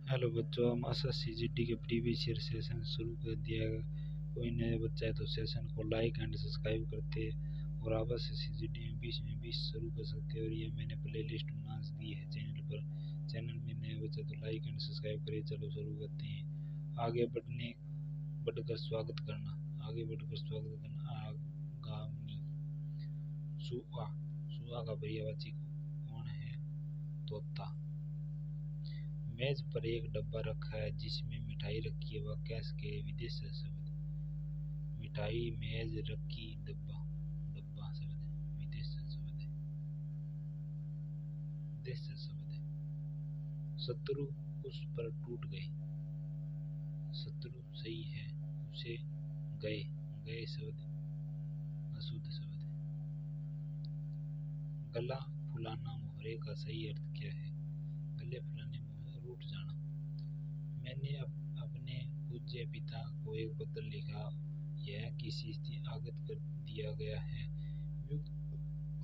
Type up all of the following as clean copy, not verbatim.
Hello बच्चों, हम आशा CGT के प्रीवियस ईयर सेशन शुरू कर दिया है। कोई नया बच्चा है तो सेशन को लाइक एंड सब्सक्राइब करते और आवाज से सीजीटी में 20 शुरू कर सकते हैं। और ये मैंने प्ले लिस्ट बना दी है चैनल पर। चैनल में नया बच्चा तो लाइक एंड सब्सक्राइब करिए। चलो शुरू करते हैं। आगे बढ़कर स्वागत करना। आगामी सुआ का पर्यायवाची कौन है? तोता। मेज पर एक डब्बा रखा है जिसमें मिठाई रखी है। वाक्यांश के विशेषण शब्द। मिठाई, मेज, रखी, डब्बा। डब्बा शब्द है, विशेषण शब्द है, विशेषण शब्द है। शत्रु उस पर टूट गए। शत्रु सही है, उसे गए। गए शब्द अशुद्ध शब्द है। गला फुलाना मोहरे का सही अर्थ क्या है? गले फुलाने मोहरे रूठ जाना। मैंने अपने पूज्य पिता को एक पत्र लिखा। यह किसी से आगत कर दिया गया है।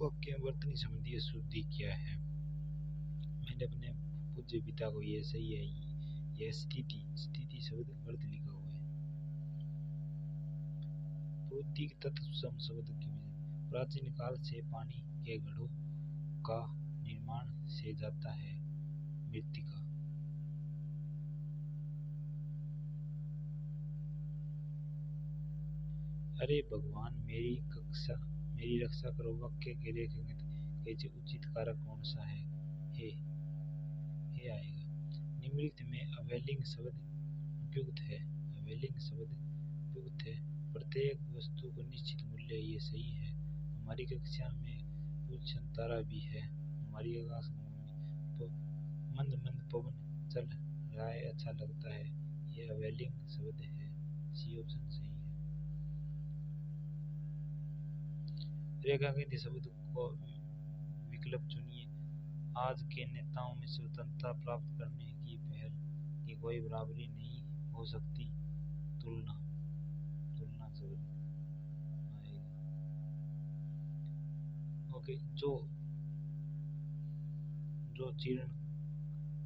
वाक्य वर्तनी संबंधी शुद्धि क्या है? मैंने अपने पूज्य पिता को, यह सही है। यह स्थिति शब्द अर्थ लिखा हुआ है। प्रौद्योगिक तत्व शब्द की प्राचीन काल से पानी के घड़ों का निर्माण से जाता है। मृतिका। अरे भगवान, मेरी रक्षा करो। वाक्य के रेखांकित कैसे उचित कारक कौन सा है? हे आएगा। निम्नलिखित में अवेलिंग शब्द उपयुक्त है। अवेलिंग शब्द उपयुक्त है। प्रत्येक वस्तु को निश्चित मूल्य, ये सही है। हमारी कक्षा में कुछ तारा भी है। हमारी आकाश में मंद मंद पवन चल रहा है, अच्छा लगता है। ये अवेलिंग शब्द है। सी ऑप्शन सही है। रेखांकित शब्द को विकल्प चुनिए। आज के नेताओं में स्वतंत्रता प्राप्त करने की पहल की कोई बराबरी नहीं हो सकती। तुलना शब्द आएगा। ओके। जो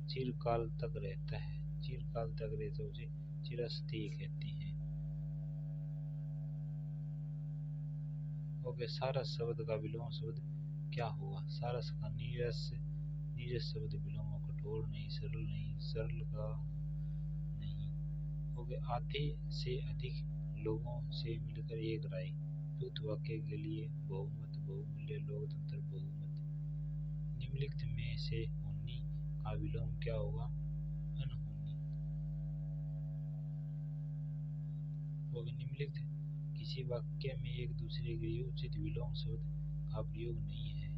चिरकाल तक रहता है, उसे चिरस्थायी कहते हैं। ओके। सारस शब्द का विलोम शब्द क्या होगा? सारस का नीरस शब्द विलोम। कठोर नहीं, सरल नहीं, सरल का नहीं। ओके। आधे से अधिक लोगों से मिलकर एक राय। उपयुक्त वाक्य के लिए बहुमत, बहुमूल्य, लोकतंत्र, बहुमत। निम्नलिखित में से होनी का विलोम क्या होगा? अनहोनी। ओके। निम्नलिखित किसी वाक्य में एक दूसरे के लिए उचित विलोम शब्द का प्रयोग नहीं है।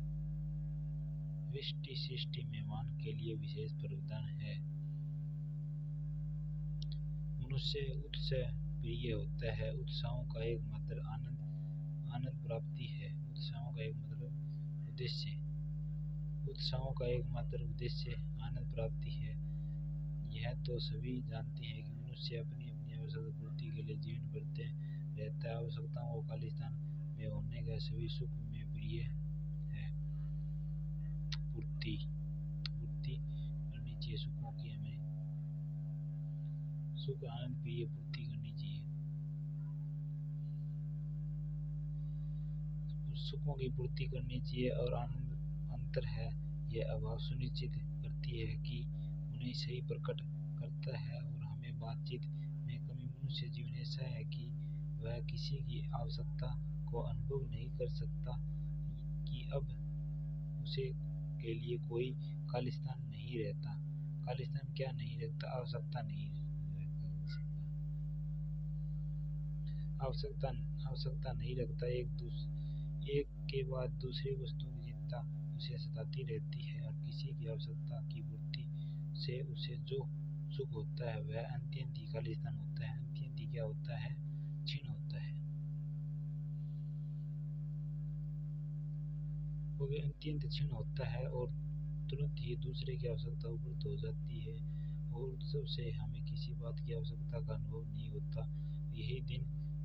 वृष्टि सृष्टि मेहमान के लिए विशेष प्रावधान है। मनुष्य उत्सव प्रिय होता है। उत्सवों का एकमात्र आनंद प्राप्ति है। उत्सवों का एकमात्र उद्देश्य आनंद प्राप्ति है। यह तो सभी जानते हैं कि मनुष्य अपनी आवश्यकता पूर्ति के लिए जीवन भरते रहता है। आवश्यकताओं को खालिस्तान में होने का सभी सुख में प्रिय है। पूर्ति करनी चाहिए सुखों की। हमें सुख आनंद प्रिय पूर्ति करनी चाहिए। सुखों की पूर्ति करनी चाहिए और आनंद अंतर है। यह अभाव सुनिश्चित करती है कि उन्हें सही प्रकट करता है और हमें बातचीत में कमी। मनुष्य जीवन ऐसा है कि वह किसी की आवश्यकता को अनुभव नहीं कर सकता कि अब उसे के लिए कोई खालिस्तान नहीं रहता। खालिस्तान क्या नहीं रखता? आवश्यकता नहीं रखता। एक के बाद दूसरी वस्तुओं की चिंता उसे सताती रहती है और किसी की आवश्यकता की पूर्ति से उसे जो सुख होता है वह अत्यंत ही खालिस्तान होता है। अत्यंत ही क्या होता है? क्षीण होता है। वो अत्यंत क्षीण होता है और तुरंत ही दूसरे की आवश्यकता उपलब्ध हो जाती है और उत्सव से हमें किसी बात की आवश्यकता का अनुभव नहीं होता।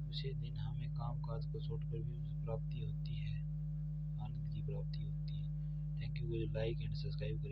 उसी दिन हमें काम काज को छोड़कर भी उसे प्राप्ति होती है, आनंद की प्राप्ति होती है। Thank you. Like and subscribe करें।